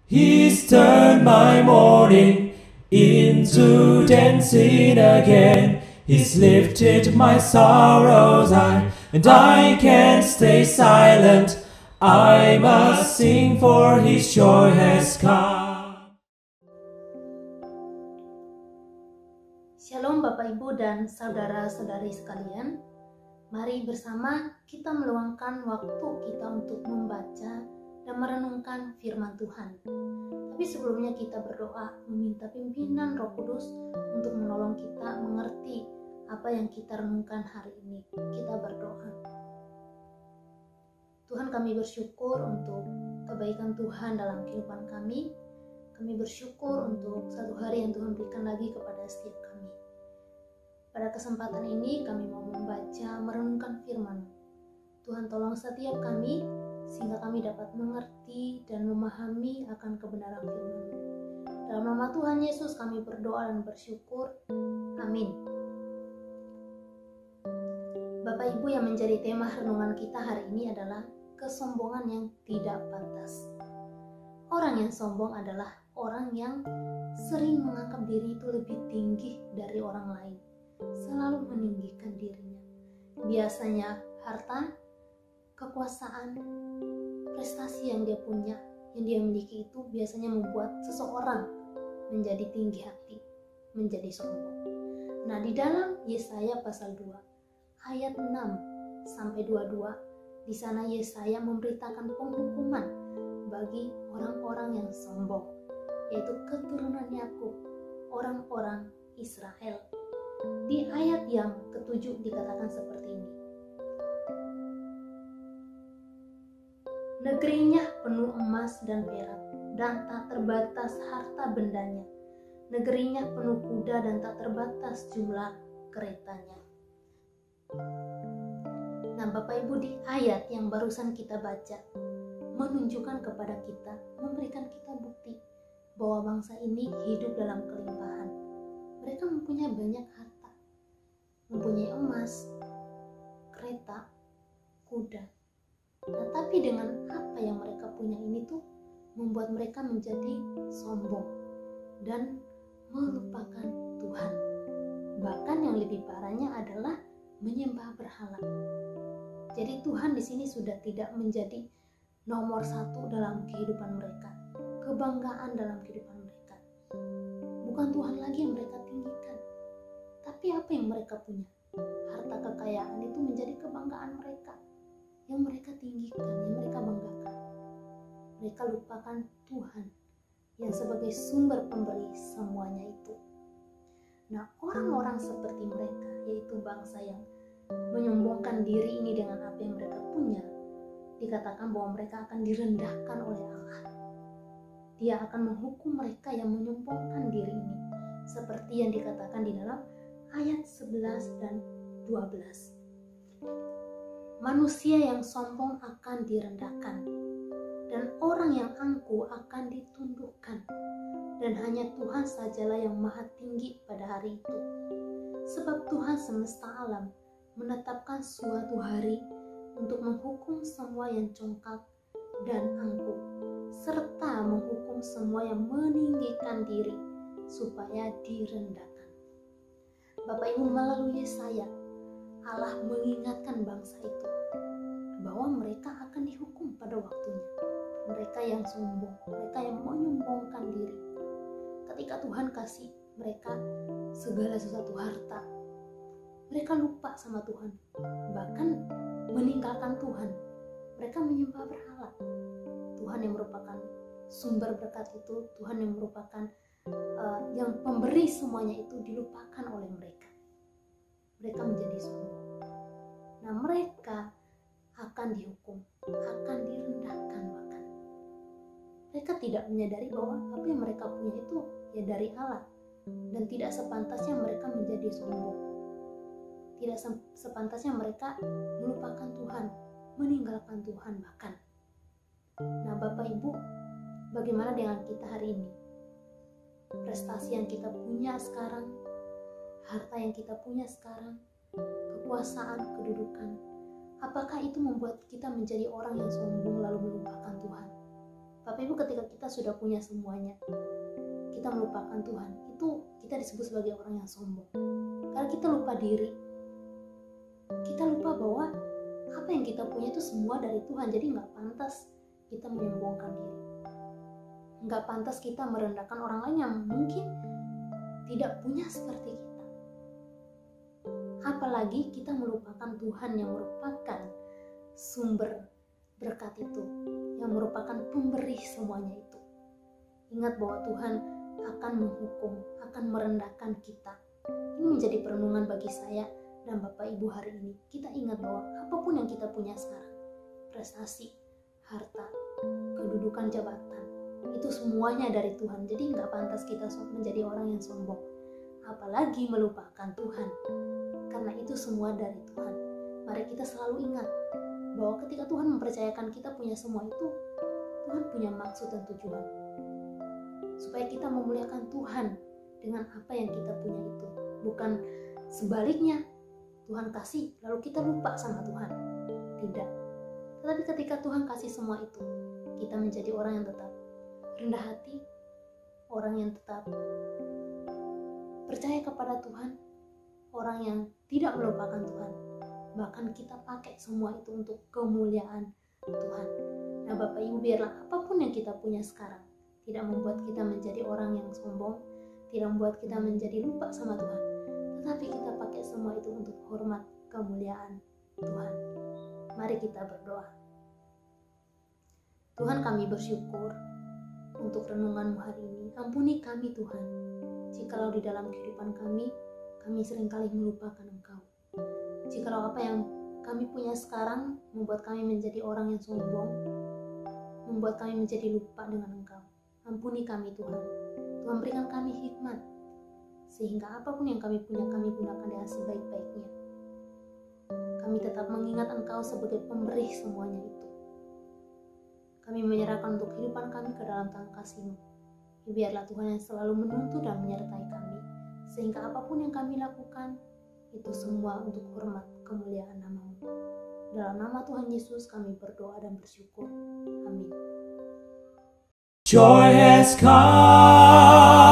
He's turned my mourning into dancing again. He's lifted my sorrows high, and I can't stay silent. I must sing, for His joy has come. Shalom Bapak Ibu dan saudara-saudari sekalian. Mari bersama kita meluangkan waktu kita untuk membaca dan merenungkan firman Tuhan. Tapi sebelumnya kita berdoa meminta pimpinan Roh Kudus untuk menolong kita mengerti apa yang kita renungkan hari ini. Kita berdoa. Tuhan, kami bersyukur untuk kebaikan Tuhan dalam kehidupan kami. Kami bersyukur untuk satu hari yang Tuhan berikan lagi kepada setiap kami. Pada kesempatan ini kami mau membaca, merenungkan firman. Tuhan, tolong setiap kami sehingga kami dapat mengerti dan memahami akan kebenaran firman. Dalam nama Tuhan Yesus kami berdoa dan bersyukur. Amin. Bapak Ibu, yang menjadi tema renungan kita hari ini adalah kesombongan yang tidak pantas. Orang yang sombong adalah orang yang sering menganggap diri itu lebih tinggi dari orang lain, selalu meninggikan dirinya. Biasanya harta, kekuasaan, prestasi yang dia punya, yang dia miliki itu biasanya membuat seseorang menjadi tinggi hati, menjadi sombong. Nah, di dalam Yesaya pasal 2 ayat 6 sampai 22, di sana Yesaya memberitakan penghukuman bagi orang-orang yang sombong, yaitu keturunan Yakub, orang-orang Israel. Di ayat yang ke-7 dikatakan seperti ini. Negerinya penuh emas dan perak, dan tak terbatas harta bendanya. Negerinya penuh kuda dan tak terbatas jumlah keretanya. Nah, Bapak Ibu, di ayat yang barusan kita baca menunjukkan kepada kita, memberikan kita bukti bahwa bangsa ini hidup dalam kelimpahan. Mereka mempunyai banyak harta, mempunyai emas, kereta, kuda. Nah, tapi dengan apa yang mereka punya ini tuh membuat mereka menjadi sombong dan melupakan Tuhan. Bahkan yang lebih parahnya adalah menyembah berhala. Jadi Tuhan di sini sudah tidak menjadi nomor satu dalam kehidupan mereka, kebanggaan dalam kehidupan mereka. Bukan Tuhan lagi yang mereka tinggikan, tapi apa yang mereka punya? Harta kekayaan itu menjadi kebanggaan mereka, yang mereka tinggikan, yang mereka banggakan. Mereka lupakan Tuhan yang sebagai sumber pemberi semuanya itu. Nah, orang-orang seperti mereka, yaitu bangsa yang menyombongkan diri ini dengan apa yang mereka punya, dikatakan bahwa mereka akan direndahkan oleh Allah. Dia akan menghukum mereka yang menyombongkan diri ini, seperti yang dikatakan di dalam ayat 11 dan 12. Manusia yang sombong akan direndahkan, dan orang yang angkuh akan ditundukkan, dan hanya Tuhan sajalah yang maha tinggi pada hari itu. Sebab Tuhan semesta alam menetapkan suatu hari untuk menghukum semua yang congkak dan angkuh, serta menghukum semua yang meninggikan diri supaya direndahkan. Bapak Ibu, melalui Yesaya, Allah mengingatkan bangsa itu bahwa mereka akan dihukum pada waktunya. Mereka yang sombong, mereka yang menyombongkan diri. Ketika Tuhan kasih mereka segala sesuatu harta, mereka lupa sama Tuhan, bahkan meninggalkan Tuhan. Mereka menyembah berhala. Tuhan yang merupakan sumber berkat itu, Tuhan yang merupakan yang pemberi semuanya itu dilupakan oleh mereka. Mereka menjadi sombong. Nah, mereka akan dihukum, akan direndahkan bahkan. Mereka tidak menyadari bahwa apa yang mereka punya itu ya dari Allah, dan tidak sepantasnya mereka menjadi sombong. Tidak sepantasnya mereka melupakan Tuhan, meninggalkan Tuhan bahkan. Nah, Bapak Ibu, bagaimana dengan kita hari ini? Prestasi yang kita punya sekarang, harta yang kita punya sekarang, kekuasaan, kedudukan, apakah itu membuat kita menjadi orang yang sombong lalu melupakan Tuhan? Bapak Ibu, ketika kita sudah punya semuanya, kita melupakan Tuhan, itu kita disebut sebagai orang yang sombong. Karena kita lupa diri. Kita lupa bahwa apa yang kita punya itu semua dari Tuhan. Jadi nggak pantas kita menyombongkan diri. Nggak pantas kita merendahkan orang lain yang mungkin tidak punya seperti kita. Apalagi kita melupakan Tuhan yang merupakan sumber berkat itu, yang merupakan pemberi semuanya itu. Ingat bahwa Tuhan akan menghukum, akan merendahkan kita. Ini menjadi perenungan bagi saya dan Bapak Ibu hari ini. Kita ingat bahwa apapun yang kita punya sekarang, prestasi, harta, kedudukan, jabatan, itu semuanya dari Tuhan. Jadi nggak pantas kita menjadi orang yang sombong, apalagi melupakan Tuhan, karena itu semua dari Tuhan. Mari kita selalu ingat bahwa ketika Tuhan mempercayakan kita punya semua itu, Tuhan punya maksud dan tujuan, supaya kita memuliakan Tuhan dengan apa yang kita punya itu. Bukan sebaliknya, Tuhan kasih lalu kita lupa sama Tuhan. Tidak. Tetapi ketika Tuhan kasih semua itu, kita menjadi orang yang tetap rendah hati, orang yang tetap percaya kepada Tuhan, orang yang tidak melupakan Tuhan. Bahkan kita pakai semua itu untuk kemuliaan Tuhan. Nah Bapak Ibu, biarlah apapun yang kita punya sekarang tidak membuat kita menjadi orang yang sombong, tidak membuat kita menjadi lupa sama Tuhan, tetapi kita pakai semua itu untuk hormat kemuliaan Tuhan. Mari kita berdoa. Tuhan, kami bersyukur untuk renungan-Mu hari ini. Ampuni kami Tuhan, jikalau di dalam kehidupan kami seringkali melupakan Engkau. Jikalau apa yang kami punya sekarang membuat kami menjadi orang yang sombong, membuat kami menjadi lupa dengan Engkau. Ampuni kami Tuhan. Tuhan, berikan kami hikmat, sehingga apapun yang kami punya, kami gunakan dengan sebaik-baiknya. Kami tetap mengingat Engkau sebagai pemberi semuanya itu. Kami menyerahkan untuk kehidupan kami ke dalam tangan kasih-Mu. Biarlah Tuhan yang selalu menuntun dan menyertai kami, sehingga apapun yang kami lakukan, itu semua untuk hormat kemuliaan nama-Mu. Dalam nama Tuhan Yesus kami berdoa dan bersyukur. Amin. Joy has come.